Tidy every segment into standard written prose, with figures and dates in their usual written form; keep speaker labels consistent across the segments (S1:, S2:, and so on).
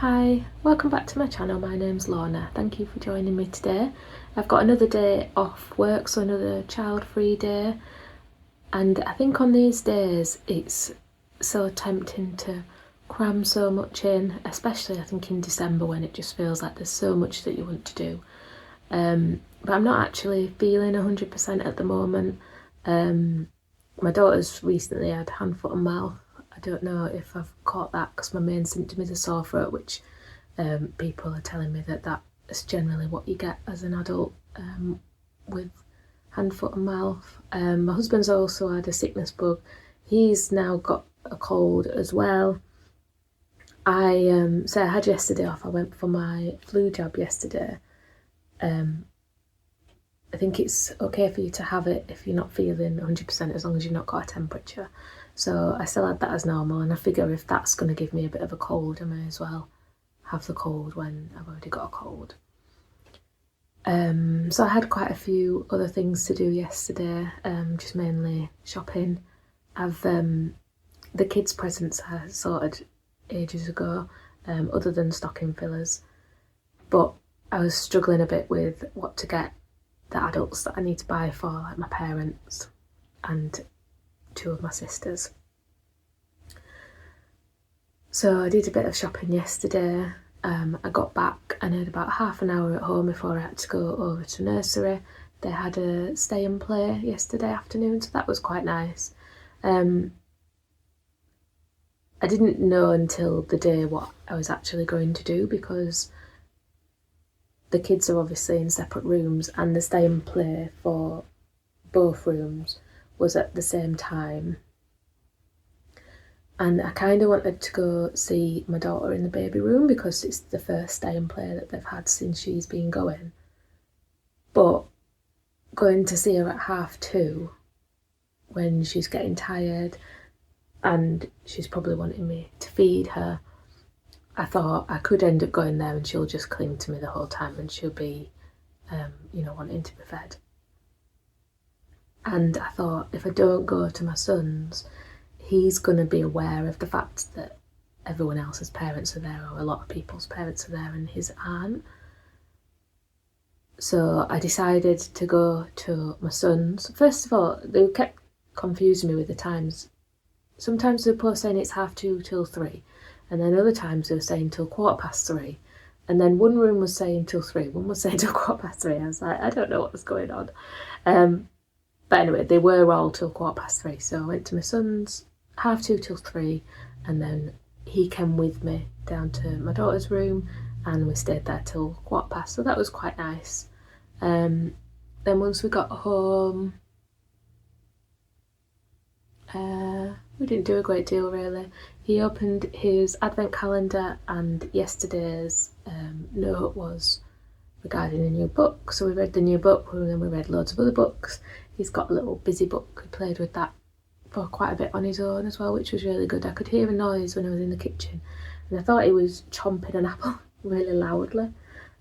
S1: Hi, welcome back to my channel. My name's Lorna. Thank you for joining me today. I've got another day off work, so another child-free day, and I think on these days it's so tempting to cram so much in, especially I think in December when it just feels like there's so much that you want to do. But I'm not actually feeling 100% at the moment. My daughter's recently had hand, foot and mouth. I don't know if I've caught that because my main symptom is a sore throat, which people are telling me that is generally what you get as an adult with hand, foot and mouth. My husband's also had a sickness bug. He's now got a cold as well. So I had yesterday off. I went for my flu jab yesterday. I think it's okay for you to have it if you're not feeling 100% as long as you've not got a temperature. So I still had that as normal, and I figure if that's going to give me a bit of a cold, I may as well have the cold when I've already got a cold. So I had quite a few other things to do yesterday, just mainly shopping. The kids' presents I sorted ages ago, other than stocking fillers, but I was struggling a bit with what to get the adults that I need to buy for, like my parents and two of my sisters. So I did a bit of shopping yesterday. I got back and had about half an hour at home before I had to go over to nursery. They had a stay and play yesterday afternoon, so that was quite nice. I didn't know until the day what I was actually going to do, because the kids are obviously in separate rooms and the stay and play for both rooms was at the same time. And I kind of wanted to go see my daughter in the baby room because it's the first stay and play that they've had since she's been going. But going to see her at 2:30 when she's getting tired and she's probably wanting me to feed her, I thought I could end up going there and she'll just cling to me the whole time and she'll be, wanting to be fed. And I thought, if I don't go to my son's, he's going to be aware of the fact that everyone else's parents are there, or a lot of people's parents are there, and his aren't. So I decided to go to my son's. First of all, they kept confusing me with the times. Sometimes they were both saying it's 2:30 till 3, and then other times they were saying till 3:15. And then one room was saying till 3, one was saying till 3:15. I was like, I don't know what was going on. But anyway, they were all till 3:15. So I went to my son's 2:30 till 3, and then he came with me down to my daughter's room, and we stayed there till 3:15. So that was quite nice. Then once we got home, we didn't do a great deal really. He opened his advent calendar, and yesterday's note was regarding a new book. So we read the new book, and then we read loads of other books. He's got a little busy book. He played with that for quite a bit on his own as well, which was really good. I could hear a noise when I was in the kitchen, and I thought he was chomping an apple really loudly.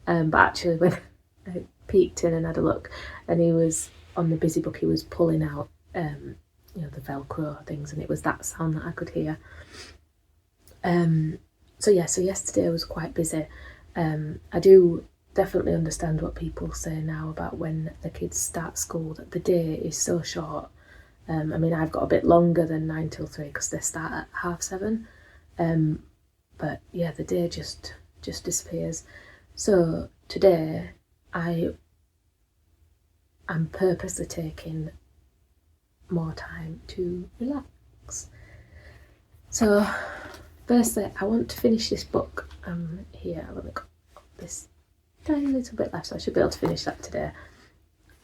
S1: But actually, when I peeked in and had a look, and he was on the busy book, he was pulling out, the Velcro things, and it was that sound that I could hear. So yesterday was quite busy. I do definitely understand what people say now about when the kids start school, that the day is so short. I've got a bit longer than 9 till 3 because they start at 7:30. But yeah, the day just disappears. So today I am purposely taking more time to relax. So firstly, I want to finish this book. Here, I've only got this tiny little bit left, so I should be able to finish that today.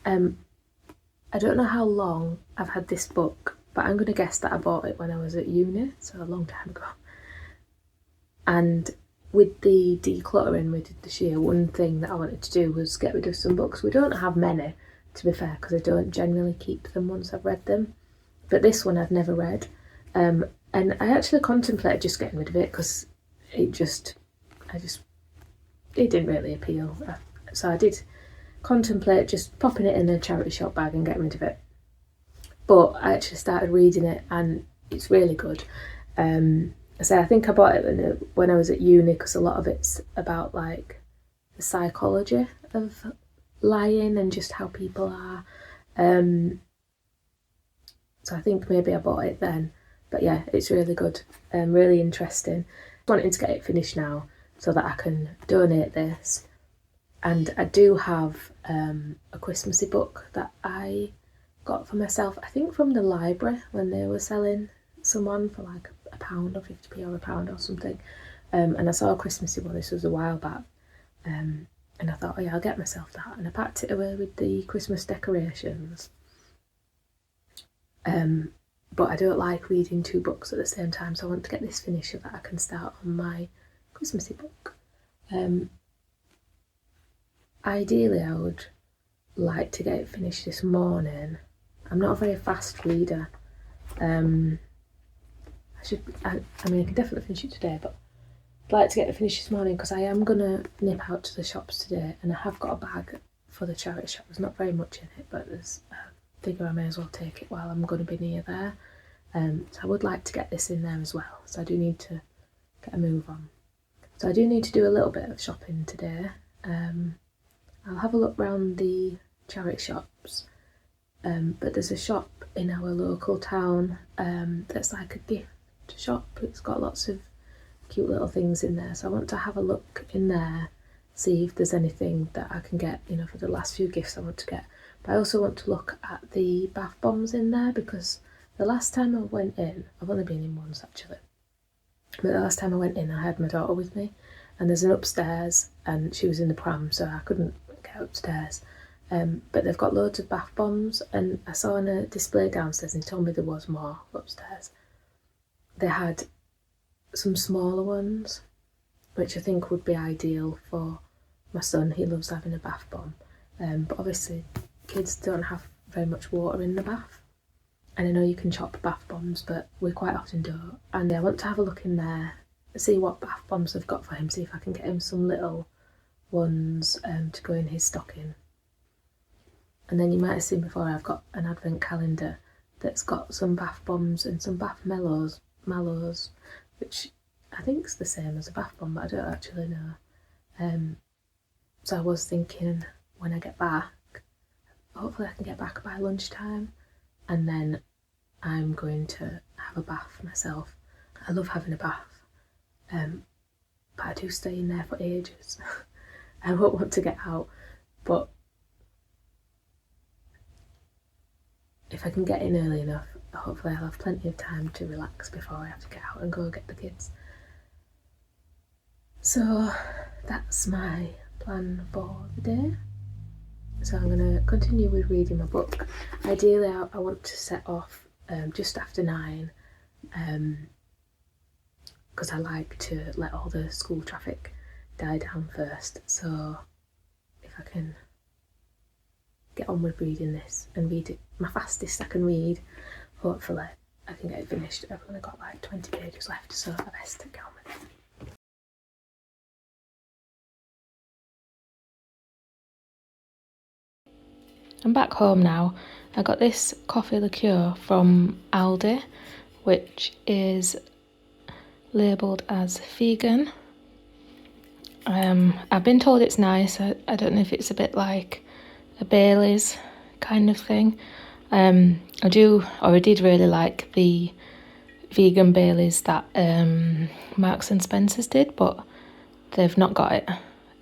S1: I don't know how long I've had this book, but I'm going to guess that I bought it when I was at uni, so a long time ago. And with the decluttering we did this year, one thing that I wanted to do was get rid of some books. We don't have many, to be fair, because I don't generally keep them once I've read them. But this one I've never read. And I actually contemplated just getting rid of it because it didn't really appeal. So I did contemplate just popping it in a charity shop bag and getting rid of it. But I actually started reading it and it's really good. So I think I bought it when I was at uni, because a lot of it's about like the psychology of lying and just how people are. So I think maybe I bought it then. But yeah, it's really good and really interesting. I'm wanting to get it finished now so that I can donate this. And I do have a Christmassy book that I got for myself, I think from the library when they were selling someone for like £1 or 50p or £1 or something. And I saw a Christmassy one, this was a while back. And I thought, oh yeah, I'll get myself that. And I packed it away with the Christmas decorations. But I don't like reading 2 books at the same time, so I want to get this finished so that I can start on my Christmassy book. Ideally, I would like to get it finished this morning. I'm not a very fast reader. I mean, I can definitely finish it today, but I'd like to get it finished this morning because I am going to nip out to the shops today, and I have got a bag for the charity shop. There's not very much in it, but there's figure I may as well take it while I'm going to be near there. So I would like to get this in there as well, so I do need to get a move on. So I do need to do a little bit of shopping today. I'll have a look round the charity shops, but there's a shop in our local town that's like a gift shop. It's got lots of cute little things in there, so I want to have a look in there, see if there's anything that I can get, you know, for the last few gifts I want to get. But I also want to look at the bath bombs in there, because the last time I went in, I've only been in once actually, but the last time I went in I had my daughter with me, and there's an upstairs and she was in the pram, so I couldn't get upstairs. But they've got loads of bath bombs, and I saw on a display downstairs and told me there was more upstairs. They had some smaller ones, which I think would be ideal for my son. He loves having a bath bomb, but obviously kids don't have very much water in the bath, and I know you can chop bath bombs, but we quite often don't. And I want to have a look in there, see what bath bombs I've got for him, see if I can get him some little ones to go in his stocking. And then you might have seen before, I've got an advent calendar that's got some bath bombs and some bath mallows, which I think is the same as a bath bomb, but I don't actually know. So I was thinking when I get back, hopefully I can get back by lunchtime, and then I'm going to have a bath myself. I love having a bath, but I do stay in there for ages. I won't want to get out, but if I can get in early enough, hopefully I'll have plenty of time to relax before I have to get out and go get the kids. So that's my plan for the day. So I'm going to continue with reading my book. Ideally I want to set off just after 9, because I like to let all the school traffic die down first. So if I can get on with reading this and read it my fastest I can read, hopefully I can get it finished. I've only got like 20 pages left, so I best get on with it. I'm back home now. I got this coffee liqueur from Aldi, which is labelled as vegan. I've been told it's nice. I don't know if it's a bit like a Bailey's kind of thing. I did really like the vegan Baileys that Marks and Spencer's did, but they've not got it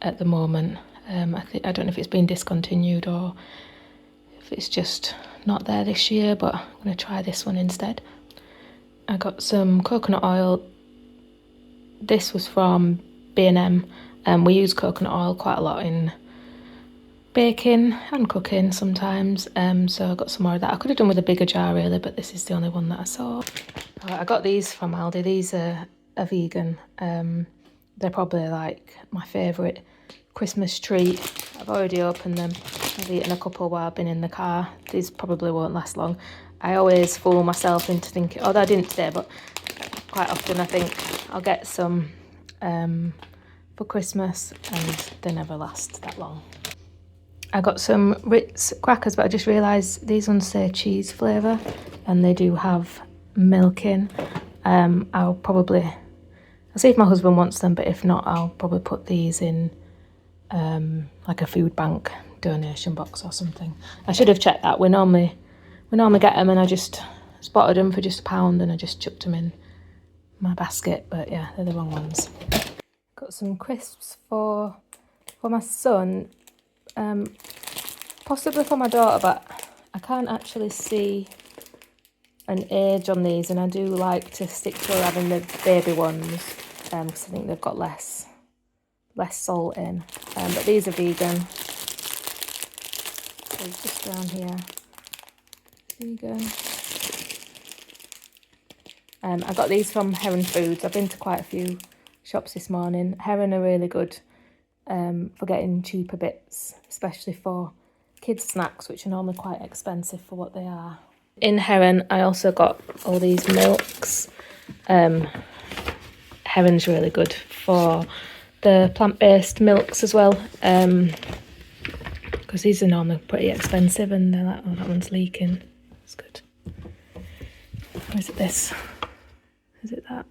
S1: at the moment. I don't know if it's been discontinued or if it's just not there this year, but I'm going to try this one instead. I got some coconut oil. This was from B&M, and we use coconut oil quite a lot in baking and cooking sometimes, so I got some more of that. I could have done with a bigger jar really, but this is the only one that I saw. I got these from Aldi. These are vegan. They're probably like my favourite Christmas treat. I've already opened them. I've eaten a couple while I've been in the car. These probably won't last long. I always fool myself into thinking, although I didn't today, but quite often I think I'll get some for Christmas, and they never last that long. I got some Ritz crackers, but I just realised these ones say cheese flavour, and they do have milk in. I'll probably I'll see if my husband wants them, but if not, I'll probably put these in like a food bank donation box or something. I should have checked that. We normally get them, and I just spotted them for just £1 and I just chucked them in my basket, but yeah, they're the wrong ones. Got some crisps for my son, possibly for my daughter, but I can't actually see an age on these, and I do like to stick to having the baby ones because I think they've got less salt in, but these are vegan. So just down here, vegan. I got these from Heron Foods. I've been to quite a few shops this morning. Heron are really good for getting cheaper bits, especially for kids' snacks, which are normally quite expensive for what they are. In Heron, I also got all these milks. Heron's really good for the plant-based milks as well, because these are normally pretty expensive, and they're like, oh, that one's leaking. That's good. Or is it this? Is it that?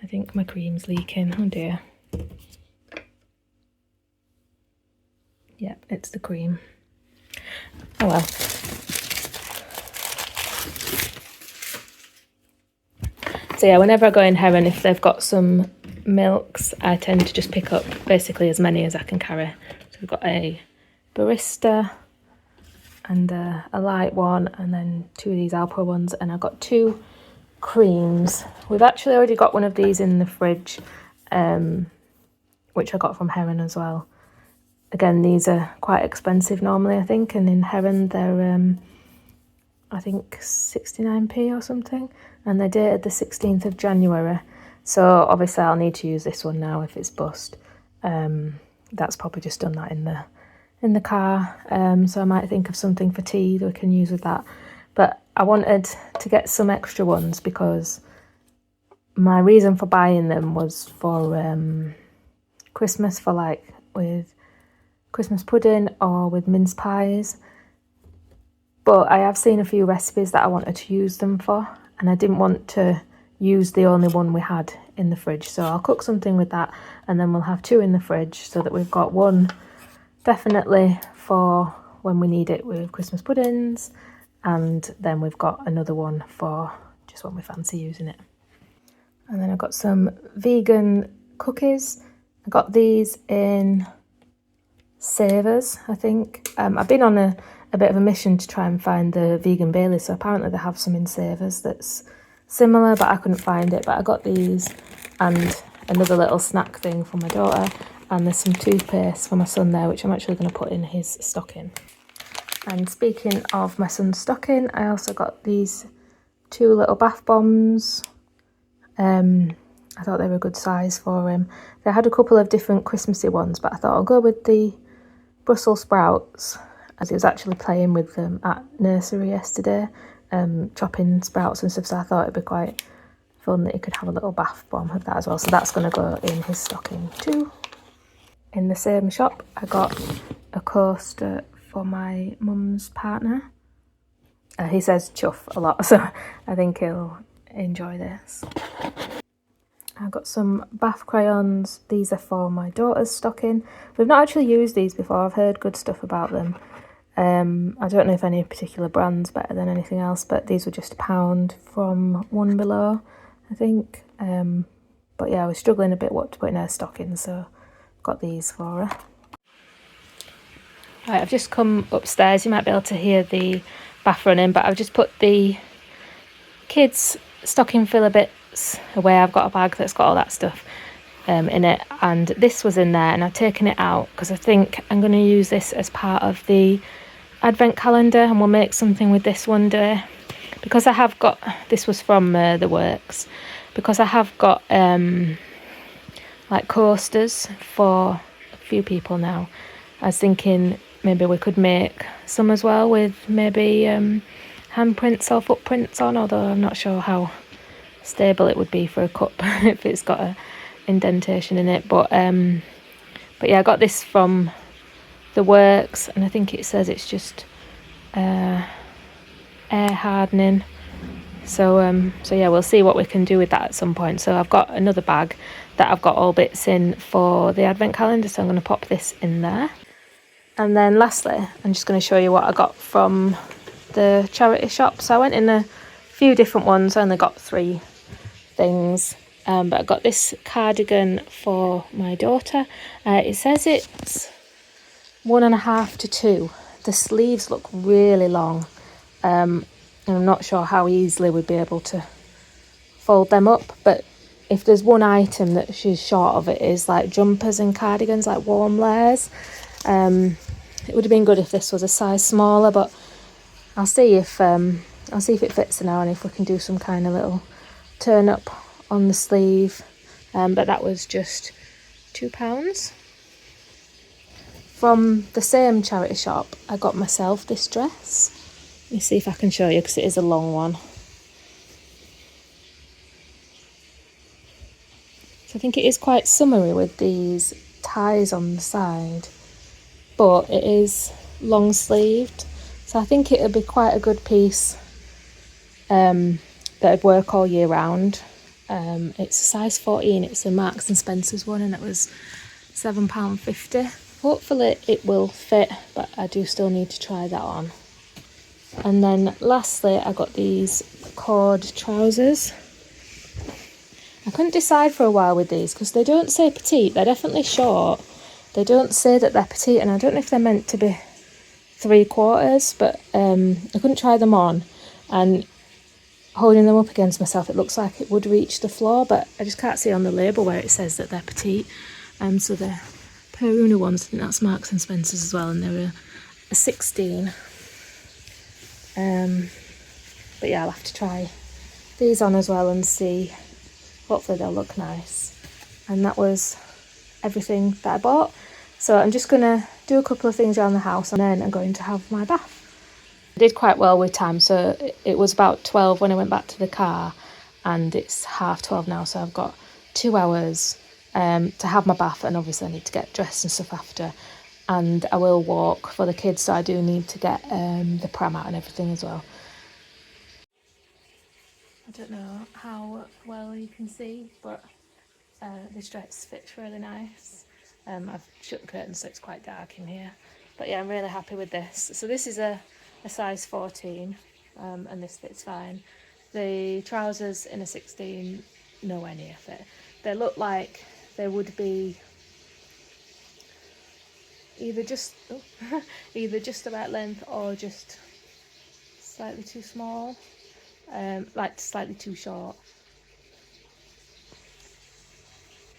S1: I think my cream's leaking. Oh dear. Yep, it's the cream. Oh well. So yeah, whenever I go in Heron, if they've got some milks, I tend to just pick up basically as many as I can carry. So we've got a barista and a light one, and then 2 of these Alpro ones, and I've got 2 creams. We've actually already got one of these in the fridge, which I got from Heron as well. Again, these are quite expensive normally, I think, and in Heron they're I think 69p or something, and they're dated the 16th of January. So obviously I'll need to use this one now if it's bust. That's probably just done that in the car, so I might think of something for tea that we can use with that. But I wanted to get some extra ones because my reason for buying them was for Christmas, for like with Christmas pudding or with mince pies. But I have seen a few recipes that I wanted to use them for, and I didn't want to use the only one we had in the fridge. So I'll cook something with that, and then we'll have 2 in the fridge so that we've got one definitely for when we need it with Christmas puddings, and then we've got another one for just when we fancy using it. And then I've got some vegan cookies. I got these in Savers, I think. I've been on a bit of a mission to try and find the vegan Baileys, so apparently they have some in Savers that's similar, but I couldn't find it. But I got these and another little snack thing for my daughter, and there's some toothpaste for my son there, which I'm actually going to put in his stocking. And speaking of my son's stocking, I also got these 2 little bath bombs. I thought they were a good size for him. They had a couple of different Christmassy ones, but I thought I'll go with the Brussels sprouts, as he was actually playing with them at nursery yesterday, chopping sprouts and stuff, so I thought it'd be quite fun that he could have a little bath bomb of that as well. So that's going to go in his stocking too. In the same shop, I got a coaster for my mum's partner. He says chuff a lot, so I think he'll enjoy this. I've got some bath crayons. These are for my daughter's stocking. We've not actually used these before. I've heard good stuff about them. I don't know if any particular brand's better than anything else, but these were just £1 from One Below, I think. But yeah, I was struggling a bit what to put in her stocking, so got these for her. Right, I've just come upstairs. You might be able to hear the bath running, but I've just put the kids' stocking filler bits away. I've got a bag that's got all that stuff in it, and this was in there, and I've taken it out because I think I'm going to use this as part of the advent calendar, and we'll make something with this one day. Because I have got, this was from the works, because I have got like coasters for a few people now. I was thinking maybe we could make some as well with maybe handprints or footprints on, although I'm not sure how stable it would be for a cup if it's got a indentation in it. But yeah, I got this from the works, and I think it says it's just air hardening So yeah, we'll see what we can do with that at some point. So I've got another bag that I've got all bits in for the advent calendar, so I'm going to pop this in there. And then lastly, I'm just going to show you what I got from the charity shop. So I went in a few different ones. I only got 3 things, but I got this cardigan for my daughter. It says it's 1.5 to 2. The sleeves look really long, and I'm not sure how easily we'd be able to fold them up, but if there's one item that she's short of, it is like jumpers and cardigans, like warm layers. It would have been good if this was a size smaller, but I'll see if it fits her now, and if we can do some kind of little turn up on the sleeve. But that was just £2. From the same charity shop, I got myself this dress. Let me see if I can show you, because it is a long one. So I think it is quite summery with these ties on the side, but it is long sleeved, so I think it would be quite a good piece that'd work all year round. It's a size 14, it's a Marks and Spencer's one, and it was £7.50. Hopefully it will fit, but I do still need to try that on. And then lastly, I got these cord trousers. I couldn't decide for a while with these because they don't say petite, they're definitely short. They don't say that they're petite, and I don't know if they're meant to be 3/4, but I couldn't try them on, and holding them up against myself, it looks like it would reach the floor, but I just can't see on the label where it says that they're petite. So they're Peruna ones, I think that's Marks and Spencer's as well, and they're a 16. But yeah, I'll have to try these on as well and see. Hopefully they'll look nice. And that was everything that I bought. So I'm just going to do a couple of things around the house, and then I'm going to have my bath. I did quite well with time, so it was about 12 when I went back to the car, and it's 12:30 now, so I've got 2 hours to have my bath, and obviously I need to get dressed and stuff after, and I will walk for the kids, so I do need to get the pram out and everything as well. I don't know how well you can see, but this dress fits really nice. I've shut the curtains so it's quite dark in here, but yeah, I'm really happy with this. So this is a size 14, and this fits fine. The trousers in a 16, nowhere near fit. They look like they would be either just the right length or just slightly too small, like slightly too short.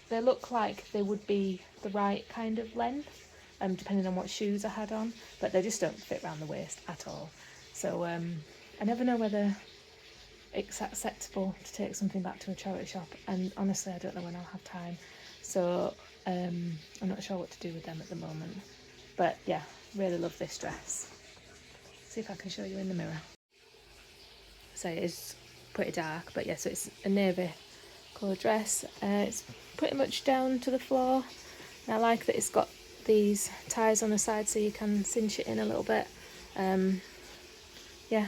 S1: They look like they would be the right kind of length, depending on what shoes I had on, but they just don't fit around the waist at all. So I never know whether it's acceptable to take something back to a charity shop, and honestly I don't know when I'll have time, so I'm not sure what to do with them at the moment. But yeah, really love this dress. See if I can show you in the mirror. So it is pretty dark, but yeah, so it's a navy colour dress. It's pretty much down to the floor, and I like that it's got these ties on the side so you can cinch it in a little bit. Yeah,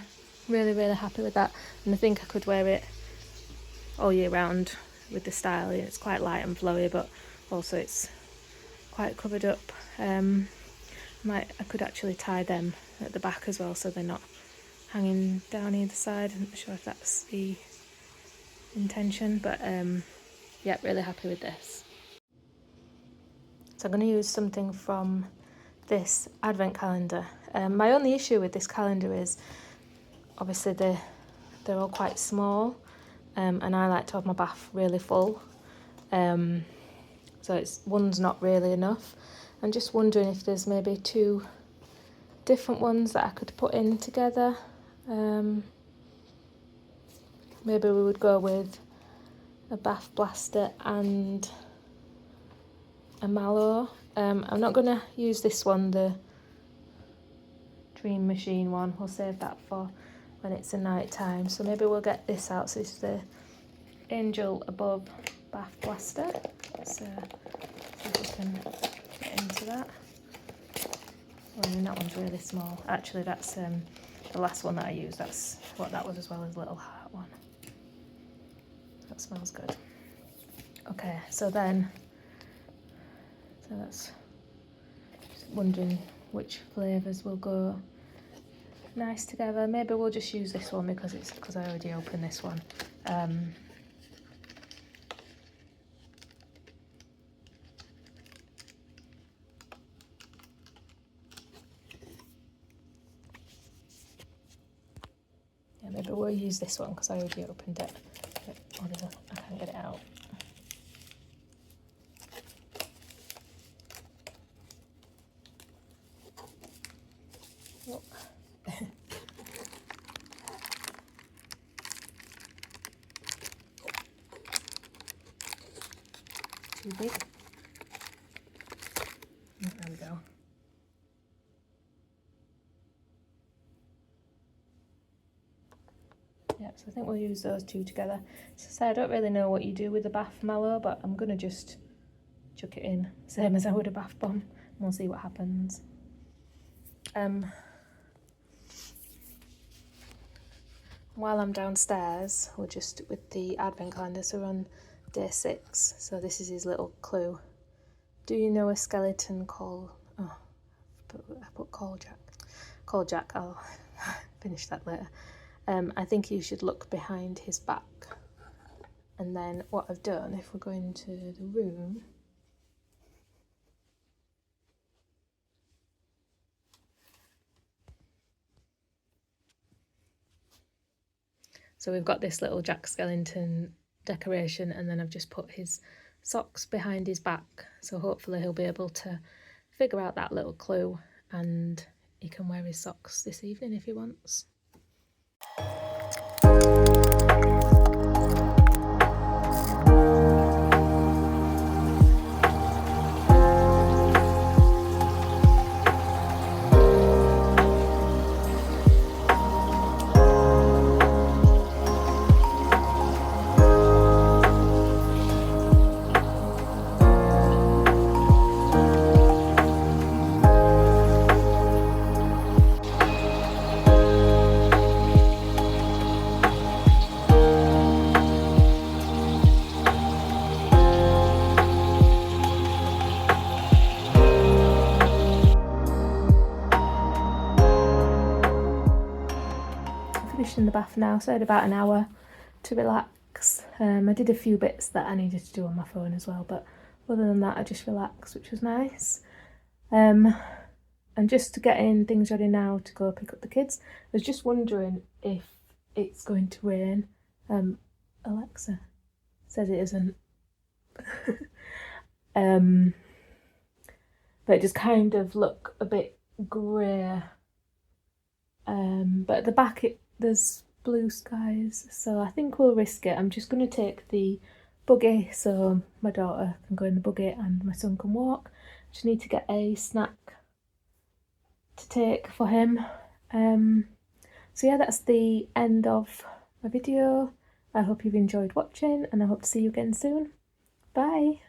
S1: really happy with that, and I think I could wear it all year round with the style. It's quite light and flowy, but also it's quite covered up. I could actually tie them at the back as well, so they're not hanging down either side. I'm not sure if that's the intention, but yeah, really happy with this. So I'm going to use something from this advent calendar. My only issue with this calendar is obviously they're all quite small, and I like to have my bath really full, so one's not really enough. I'm just wondering if there's maybe 2 different ones that I could put in together. Maybe we would go with a bath blaster and a mallow. I'm not going to use this one, the Dream Machine one. We'll save that for when it's a night time. So maybe we'll get this out. So this is the Angel Above Bath Blaster. So see if we can get into that. Well, I mean, that one's really small. Actually, that's the last one that I used. That's what that was, as well as a little heart one. that smells good. Okay, so that's just wondering which flavours will go nice together. Maybe we'll just use this one because I already opened this one. Yeah, maybe we'll use this one because I already opened it. I can't get it out. Oh. Too big. There we go. Yeah, so I think we'll use those two together. So I don't really know what you do with the bath mallow, but I'm gonna just chuck it in, same as I would a bath bomb, and we'll see what happens. While I'm downstairs, we're just with the advent calendar, so we're on day 6, so this is his little clue. Do you know a skeleton called... Oh, I put call Jack. Call Jack, I'll finish that later. I think you should look behind his back. And then what I've done, if we're going to the room... So we've got this little Jack Skellington decoration, and then I've just put his socks behind his back. So hopefully he'll be able to figure out that little clue, and he can wear his socks this evening if he wants. In the bath now, so I had about an hour to relax. I did a few bits that I needed to do on my phone as well, but other than that I just relaxed, which was nice. I'm just getting things ready now to go pick up the kids. I was just wondering if it's going to rain. Alexa says it isn't. But it just kind of look a bit grey. But at the back there's blue skies, so I think we'll risk it. I'm just going to take the buggy so my daughter can go in the buggy and my son can walk. Just need to get a snack to take for him. So yeah, that's the end of my video. I hope you've enjoyed watching, and I hope to see you again soon. Bye!